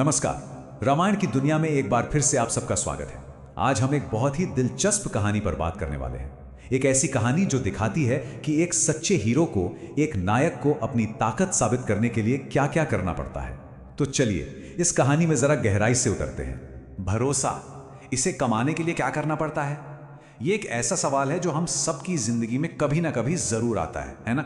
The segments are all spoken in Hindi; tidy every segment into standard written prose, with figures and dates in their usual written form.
नमस्कार। रामायण की दुनिया में एक बार फिर से आप सबका स्वागत है। आज हम एक बहुत ही दिलचस्प कहानी पर बात करने वाले हैं। एक ऐसी कहानी जो दिखाती है कि एक सच्चे हीरो को, एक नायक को अपनी ताकत साबित करने के लिए क्या-क्या करना पड़ता है। तो चलिए इस कहानी में जरा गहराई से उतरते हैं। भरोसा, इसे कमाने के लिए क्या करना पड़ता है? ये एक ऐसा सवाल है जो हम सबकी जिंदगी में कभी ना कभी जरूर आता है ना?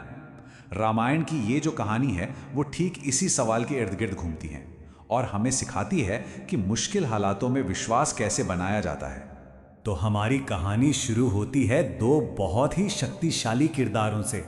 रामायण की ये जो कहानी है वो ठीक इसी सवाल के इर्द गिर्द घूमती है और हमें सिखाती है कि मुश्किल हालातों में विश्वास कैसे बनाया जाता है। तो हमारी कहानी शुरू होती है दो बहुत ही शक्तिशाली किरदारों से।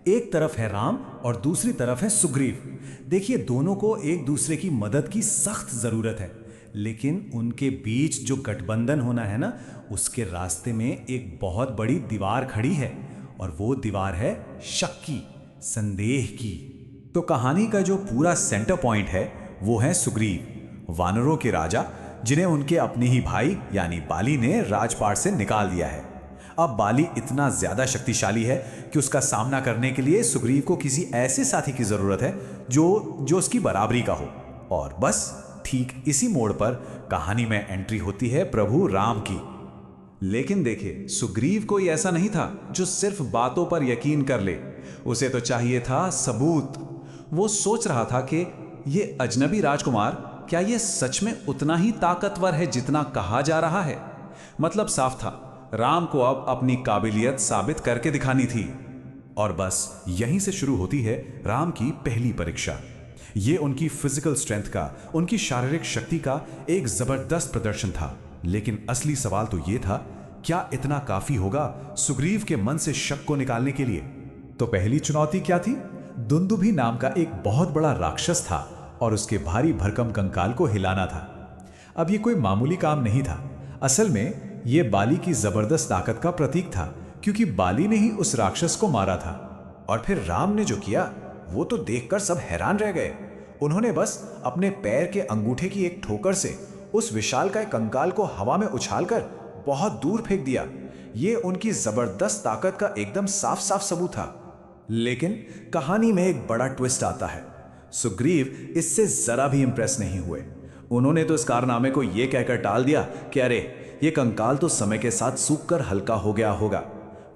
एक तरफ है राम और दूसरी तरफ है सुग्रीव। देखिए, दोनों को एक दूसरे की मदद की सख्त जरूरत है, लेकिन उनके बीच जो गठबंधन होना है ना, उसके रास्ते में एक बहुत बड़ी दीवार खड़ी है और वो दीवार है शक की, संदेह की। तो कहानी का जो पूरा सेंटर पॉइंट है वो है सुग्रीव, वानरों के राजा, जिन्हें उनके अपने ही भाई यानी बाली ने राजपाट से निकाल दिया है। अब बाली इतना ज्यादा शक्तिशाली है कि उसका सामना करने के लिए सुग्रीव को किसी ऐसे साथी की जरूरत है जो उसकी बराबरी का हो। और बस ठीक इसी मोड़ पर कहानी में एंट्री होती है प्रभु राम की। लेकिन देखिए, सुग्रीव कोई ऐसा नहीं था जो सिर्फ बातों पर यकीन कर ले। उसे तो चाहिए था सबूत। वो सोच रहा था कि ये अजनबी राजकुमार, क्या ये सच में उतना ही ताकतवर है जितना कहा जा रहा है? मतलब साफ था, राम को अब अपनी काबिलियत साबित करके दिखानी थी। और बस यहीं से शुरू होती है राम की पहली परीक्षा। ये उनकी फिजिकल स्ट्रेंथ का, उनकी शारीरिक शक्ति का एक जबरदस्त प्रदर्शन था। लेकिन असली सवाल तो ये था, क्या इतना काफी होगा सुग्रीव के मन से शक को निकालने के लिए? तो पहली चुनौती क्या थी? दुंदुभी नाम का एक बहुत बड़ा राक्षस था और उसके भारी भरकम कंकाल को हिलाना था। अब ये कोई मामूली काम नहीं था। असल में ये बाली की जबरदस्त ताकत का प्रतीक था, क्योंकि बाली ने ही उस राक्षस को मारा था। और फिर राम ने जो किया वो तो देखकर सब हैरान रह गए। उन्होंने बस अपने पैर के अंगूठे की एक ठोकर से उस विशालकाय कंकाल को हवा में उछालकर बहुत दूर फेंक दिया। ये उनकी जबरदस्त ताकत का एकदम साफ साफ सबूत था। लेकिन कहानी में एक बड़ा ट्विस्ट आता है। सुग्रीव इससे जरा भी इंप्रेस नहीं हुए। उन्होंने तो इस कारनामे को यह कहकर टाल दिया कि अरे, ये कंकाल तो समय के साथ सूखकर हल्का हो गया होगा।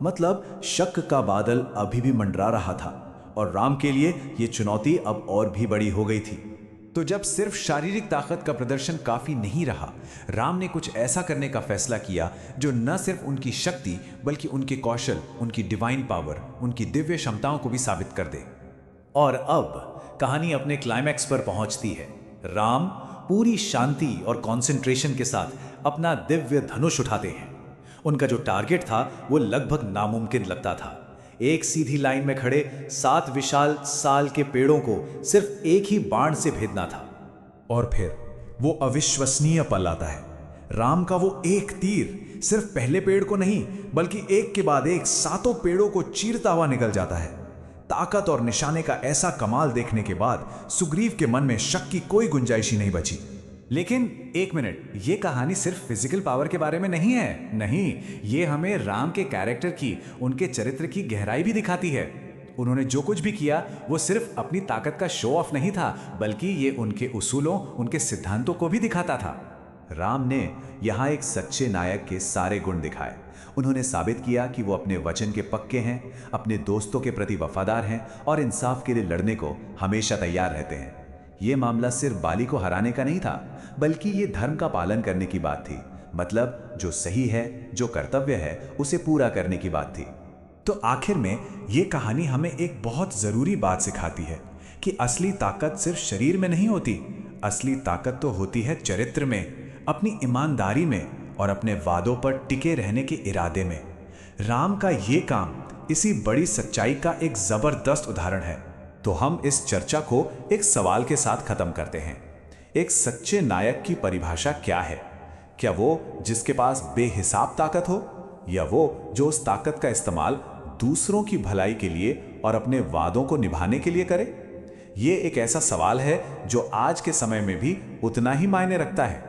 मतलब शक का बादल अभी भी मंडरा रहा था और राम के लिए यह चुनौती अब और भी बड़ी हो गई थी। तो जब सिर्फ शारीरिक ताकत का प्रदर्शन काफी नहीं रहा, राम ने कुछ ऐसा करने का फैसला किया जो न सिर्फ उनकी शक्ति बल्कि उनके कौशल, उनकी डिवाइन पावर, उनकी दिव्य क्षमताओं को भी साबित कर दे। और अब कहानी अपने क्लाइमैक्स पर पहुंचती है। राम पूरी शांति और कंसंट्रेशन के साथ अपना दिव्य धनुष उठाते हैं। उनका जो टारगेट था वो लगभग नामुमकिन लगता था। एक सीधी लाइन में खड़े 7 विशाल साल के पेड़ों को सिर्फ एक ही बाण से भेदना था। और फिर वो अविश्वसनीय पल आता है। राम का वो एक तीर सिर्फ पहले पेड़ को नहीं बल्कि एक के बाद एक 7 पेड़ों को चीरता हुआ निकल जाता है। ताकत और निशाने का ऐसा कमाल देखने के बाद सुग्रीव के मन में शक की कोई गुंजाइश ही नहीं बची। लेकिन एक मिनट, ये कहानी सिर्फ फिजिकल पावर के बारे में नहीं है। नहीं, ये हमें राम के कैरेक्टर की, उनके चरित्र की गहराई भी दिखाती है। उन्होंने जो कुछ भी किया वो सिर्फ अपनी ताकत का शो ऑफ नहीं था, बल्कि ये उनके उसूलों, उनके सिद्धांतों को भी दिखाता था। राम ने यहाँ एक सच्चे नायक के सारे गुण दिखाए। उन्होंने साबित किया कि वो अपने वचन के पक्के हैं, अपने दोस्तों के प्रति वफादार हैं और इंसाफ के लिए लड़ने को हमेशा तैयार रहते हैं। ये मामला सिर्फ बाली को हराने का नहीं था, बल्कि ये धर्म का पालन करने की बात थी। मतलब जो सही है, जो कर्तव्य है, उसे पूरा करने की बात थी। तो आखिर में ये कहानी हमें एक बहुत जरूरी बात सिखाती है कि असली ताकत सिर्फ शरीर में नहीं होती। असली ताकत तो होती है चरित्र में, अपनी ईमानदारी में और अपने वादों पर टिके रहने के इरादे में। राम का ये काम इसी बड़ी सच्चाई का एक जबरदस्त उदाहरण है। तो हम इस चर्चा को एक सवाल के साथ खत्म करते हैं। एक सच्चे नायक की परिभाषा क्या है? क्या वो जिसके पास बेहिसाब ताकत हो, या वो जो उस ताकत का इस्तेमाल दूसरों की भलाई के लिए और अपने वादों को निभाने के लिए करे? ये एक ऐसा सवाल है जो आज के समय में भी उतना ही मायने रखता है।